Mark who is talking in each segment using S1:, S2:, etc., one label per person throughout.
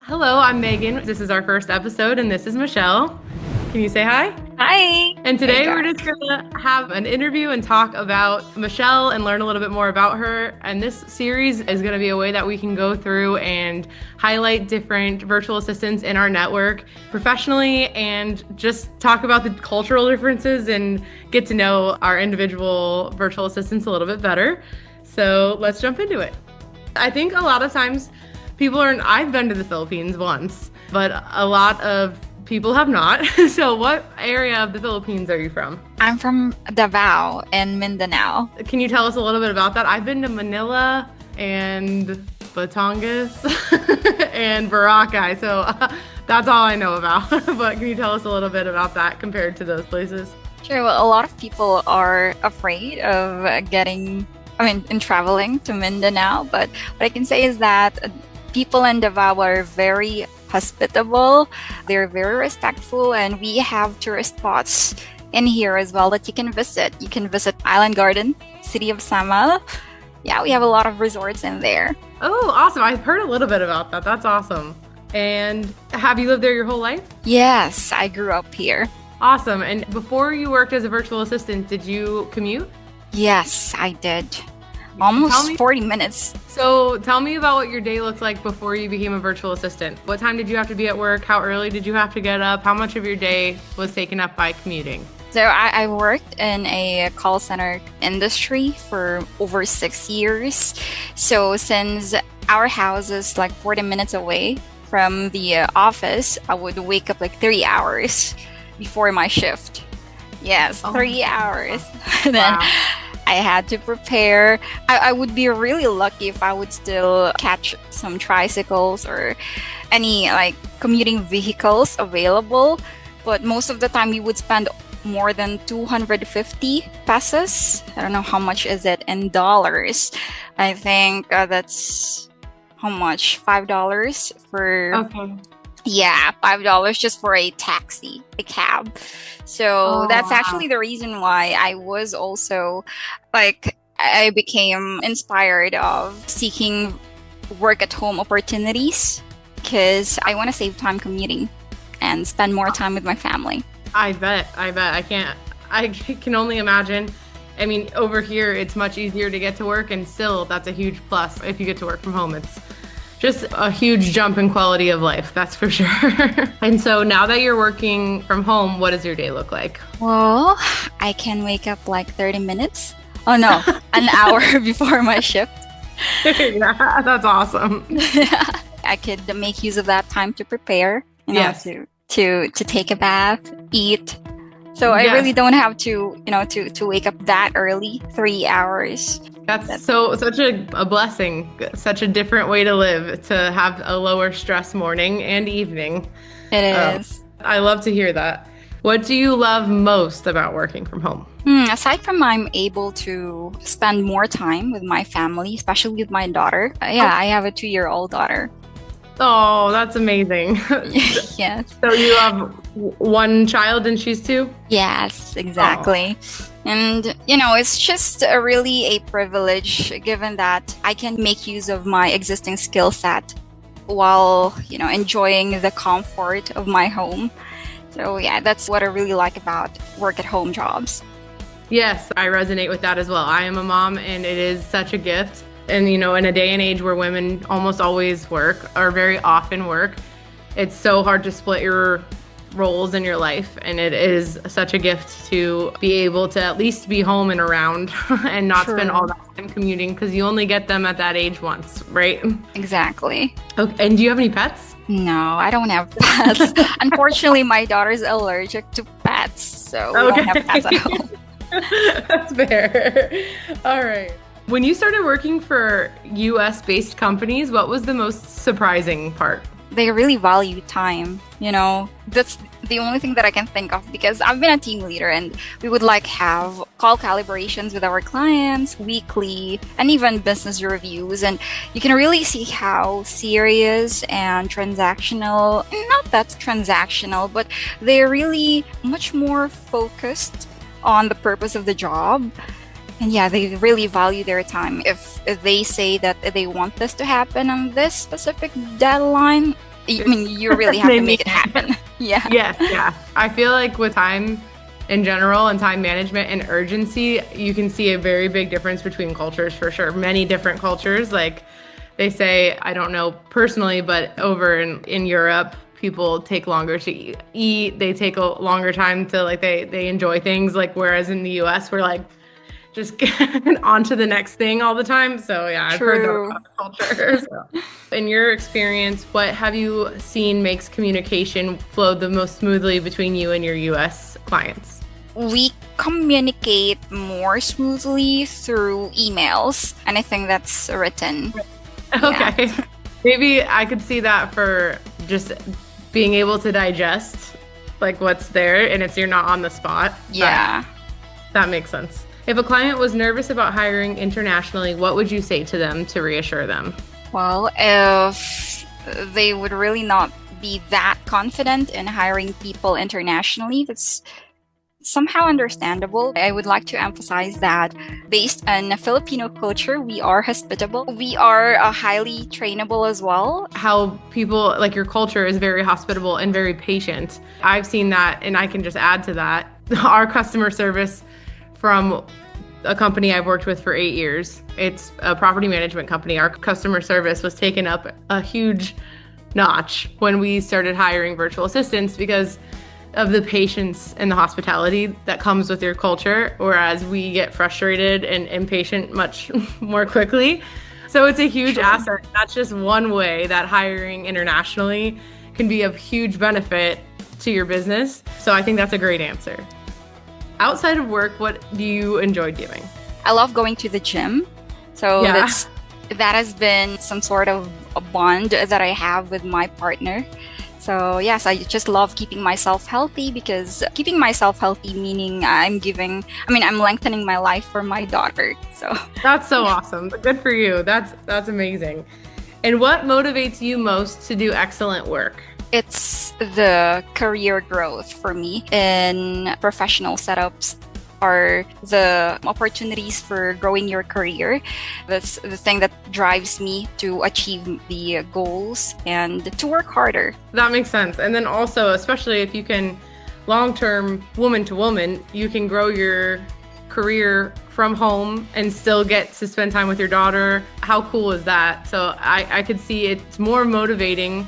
S1: Hello, I'm Megan. This is our first episode, and this is Michelle. Can you say hi?
S2: Hi.
S1: And today
S2: Hey,
S1: we're just going to have an interview and talk about Michelle and learn a little bit more about her. And this series is going to be a way that we can go through and highlight different virtual assistants in our network professionally and just talk about the cultural differences and get to know our individual virtual assistants a little bit better. So let's jump into it. I think a lot of times I've been to the Philippines once, but a lot of people have not. So what area of the Philippines are you from?
S2: I'm from Davao in Mindanao.
S1: Can you tell us a little bit about that? I've been to Manila and Batangas and Boracay, so that's all I know about. But can you tell us a little bit about that compared to those places?
S2: Sure, well, a lot of people are afraid of in traveling to Mindanao, but what I can say is that people in Davao are very hospitable, they're very respectful, and we have tourist spots in here as well that you can visit. You can visit Island Garden, City of Samal. Yeah, we have a lot of resorts in there.
S1: Oh, awesome. I've heard a little bit about that. That's awesome. And have you lived there your whole life?
S2: Yes, I grew up here.
S1: Awesome. And before you worked as a virtual assistant, did you commute?
S2: Yes, I did. Almost 40 minutes.
S1: So tell me about what your day looked like before you became a virtual assistant. What time did you have to be at work? How early did you have to get up? How much of your day was taken up by commuting?
S2: So I worked in a call center industry for over 6 years. So since our house is like 40 minutes away from the office, I would wake up like 3 hours before my shift. Yes, 3 hours. Then
S1: Wow.
S2: I had to prepare. I would be really lucky if I would still catch some tricycles or any like commuting vehicles available. But most of the time we would spend more than 250 pesos. I don't know how much is it in dollars. I think that's how much? $5 for
S1: Okay.
S2: yeah, $5 just for a taxi, a cab. So
S1: Oh,
S2: that's
S1: wow.
S2: actually the reason why I was also I became inspired of seeking work at home opportunities because I want to save time commuting and spend more time with my family.
S1: I bet. I can only imagine. I mean, over here, it's much easier to get to work, and still, that's a huge plus if you get to work from home. It's just a huge jump in quality of life, that's for sure. And so now that you're working from home, what does your day look like?
S2: Well, I can wake up like 30 minutes. Oh no, an hour before my shift.
S1: Yeah, that's awesome.
S2: I could make use of that time to prepare,
S1: Yes.
S2: to take a bath, eat. So I
S1: Yes.
S2: really don't have to wake up that early, 3 hours.
S1: That's such a blessing, such a different way to live, to have a lower stress morning and evening.
S2: It
S1: Um,
S2: is.
S1: I love to hear that. What do you love most about working from home?
S2: Aside from I'm able to spend more time with my family, especially with my daughter. I have a 2-year-old daughter.
S1: Oh, that's amazing.
S2: Yes.
S1: So you have one child and she's 2?
S2: Yes, exactly. And, it's just really a privilege given that I can make use of my existing skill set while, enjoying the comfort of my home. So, yeah, that's what I really like about work at home jobs.
S1: Yes, I resonate with that as well. I am a mom and it is such a gift. And, in a day and age where women almost always work or very often work, it's so hard to split your roles in your life. And it is such a gift to be able to at least be home and around and not
S2: True.
S1: spend all that time commuting because you only get them at that age once, right?
S2: Exactly.
S1: Okay. And do you have any pets?
S2: No, I don't have pets. Unfortunately, my daughter's allergic to pets, so we don't have pets at home.
S1: That's fair. All right. When you started working for US based companies, what was the most surprising part?
S2: They really value time, That's the only thing that I can think of because I've been a team leader and we would have call calibrations with our clients weekly and even business reviews. And you can really see how serious and transactional, not that transactional, but they're really much more focused on the purpose of the job. And yeah, they really value their time. If they say that they want this to happen on this specific deadline, I mean, you really have to make it happen. Yeah.
S1: Yeah. I feel like with time in general and time management and urgency, you can see a very big difference between cultures for sure. Many different cultures, like they say, I don't know personally, but over in Europe, people take longer to eat. They take a longer time to like, they enjoy things, like whereas in the US, we're like, just get on to the next thing all the time. So yeah, I've heard that about the culture. So. In your experience, what have you seen makes communication flow the most smoothly between you and your US clients?
S2: We communicate more smoothly through emails, anything that's written.
S1: Okay.
S2: Yeah.
S1: Maybe I could see that for just being able to digest like what's there and you're not on the spot.
S2: Yeah.
S1: That makes sense. If a client was nervous about hiring internationally, what would you say to them to reassure them?
S2: Well, if they would really not be that confident in hiring people internationally, that's somehow understandable. I would like to emphasize that based on Filipino culture, we are hospitable. We are highly trainable as well.
S1: How people, like your culture is very hospitable and very patient. I've seen that, and I can just add to that. Our customer service from a company I've worked with for 8 years. It's a property management company. Our customer service was taken up a huge notch when we started hiring virtual assistants because of the patience and the hospitality that comes with your culture, whereas we get frustrated and impatient much more quickly. So it's a huge asset. That's just one way that hiring internationally can be of huge benefit to your business. So I think that's a great answer. Outside of work, what do you enjoy doing?
S2: I love going to the gym. So that has been some sort of a bond that I have with my partner. So yes, I just love keeping myself healthy, because keeping myself healthy meaning I'm lengthening my life for my daughter. So
S1: that's so awesome. Good for you. That's amazing. And what motivates you most to do excellent work?
S2: It's the career growth for me in professional setups, are the opportunities for growing your career. That's the thing that drives me to achieve the goals and to work harder.
S1: That makes sense. And then also, especially if you can long-term, woman to woman, you can grow your career from home and still get to spend time with your daughter. How cool is that? So I could see it's more motivating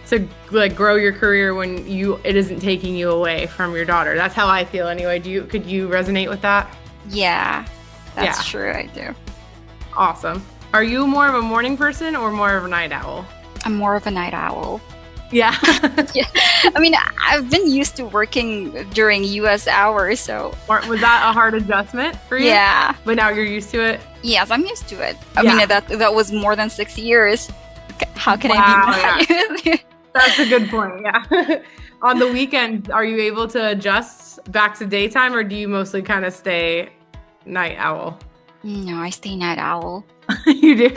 S1: to like grow your career when it isn't taking you away from your daughter. That's how I feel anyway. Could you resonate with that?
S2: Yeah, that's true. I do.
S1: Awesome. Are you more of a morning person or more of a night owl?
S2: I'm more of a night owl.
S1: Yeah.
S2: Yeah. I mean, I've been used to working during US hours, so.
S1: Was that a hard adjustment for you?
S2: Yeah.
S1: But now you're used to it?
S2: Yes, I'm used to it. I mean, that was more than 6 years. How can I be mad?
S1: Yeah. That's a good point, yeah. On the weekend, are you able to adjust back to daytime, or do you mostly kind of stay night owl?
S2: No, I stay night owl.
S1: You do?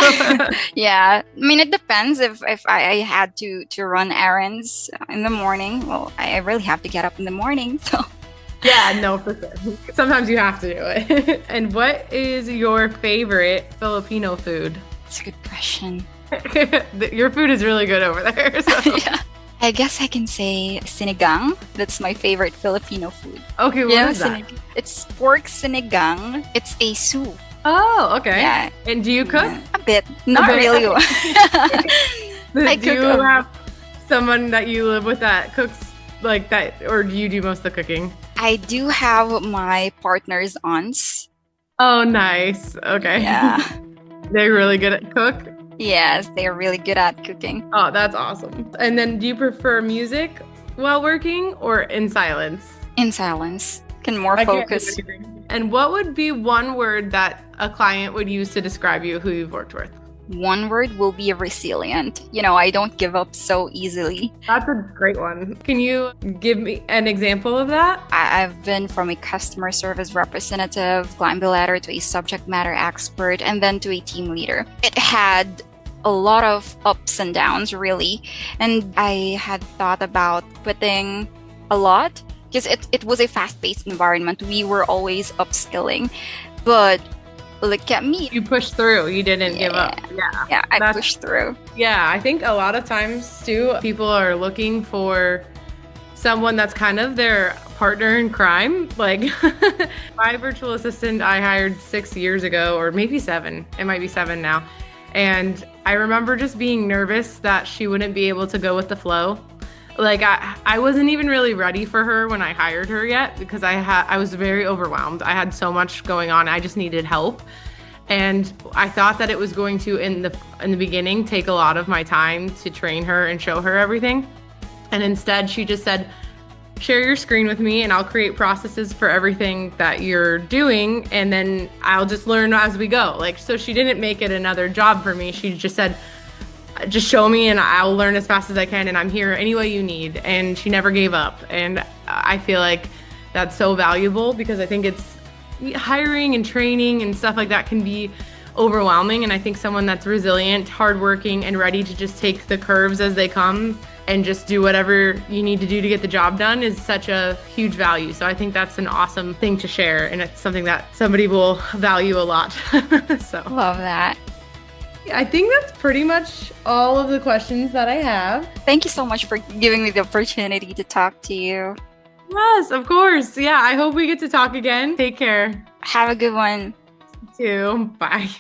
S2: Yeah. I mean, it depends. If I had to run errands in the morning, well, I really have to get up in the morning, so.
S1: Yeah, no, for sure. Sometimes you have to do it. And what is your favorite Filipino food?
S2: That's a good question.
S1: Your food is really good over there. So.
S2: Yeah. I guess I can say sinigang. That's my favorite Filipino food.
S1: Okay, what is that?
S2: It's pork sinigang. It's a soup.
S1: Oh, okay.
S2: Yeah.
S1: And do you cook?
S2: A bit. Not really.
S1: Do you have someone that you live with that cooks like that, or do you do most of the cooking?
S2: I do have my partner's aunts.
S1: Oh, nice. Okay.
S2: Yeah.
S1: They're really good at cook?
S2: Yes, they're really good at cooking.
S1: Oh, that's awesome. And then do you prefer music while working or in silence?
S2: In silence. Can more focus.
S1: And what would be one word that a client would use to describe you, who you've worked with?
S2: One word will be resilient. I don't give up so easily.
S1: That's a great one. Can you give me an example of that?
S2: I've been from a customer service representative, climbed the ladder to a subject matter expert, and then to a team leader. It had a lot of ups and downs, really. And I had thought about quitting a lot because it was a fast-paced environment. We were always upskilling. But look at me.
S1: You pushed through. You didn't give up. Yeah.
S2: Yeah, I pushed through.
S1: Yeah, I think a lot of times too, people are looking for someone that's kind of their partner in crime. Like my virtual assistant I hired 6 years ago, or maybe 7. It might be 7 now. And I remember just being nervous that she wouldn't be able to go with the flow. Like I wasn't even really ready for her when I hired her yet, because I was very overwhelmed. I had so much going on. I just needed help. And I thought that it was going to in the beginning take a lot of my time to train her and show her everything. And instead she just said, share your screen with me and I'll create processes for everything that you're doing, and then I'll just learn as we go. Like, so she didn't make it another job for me. She just said, just show me and I'll learn as fast as I can, and I'm here any way you need. And she never gave up. And I feel like that's so valuable, because I think it's hiring and training and stuff like that can be overwhelming. And I think someone that's resilient, hardworking, and ready to just take the curves as they come and just do whatever you need to do to get the job done is such a huge value. So I think that's an awesome thing to share, and it's something that somebody will value a lot. So
S2: Love that.
S1: I think that's pretty much all of the questions that I have.
S2: Thank you so much for giving me the opportunity to talk to you.
S1: Yes, of course. Yeah, I hope we get to talk again. Take care.
S2: Have a good one.
S1: You too. Bye.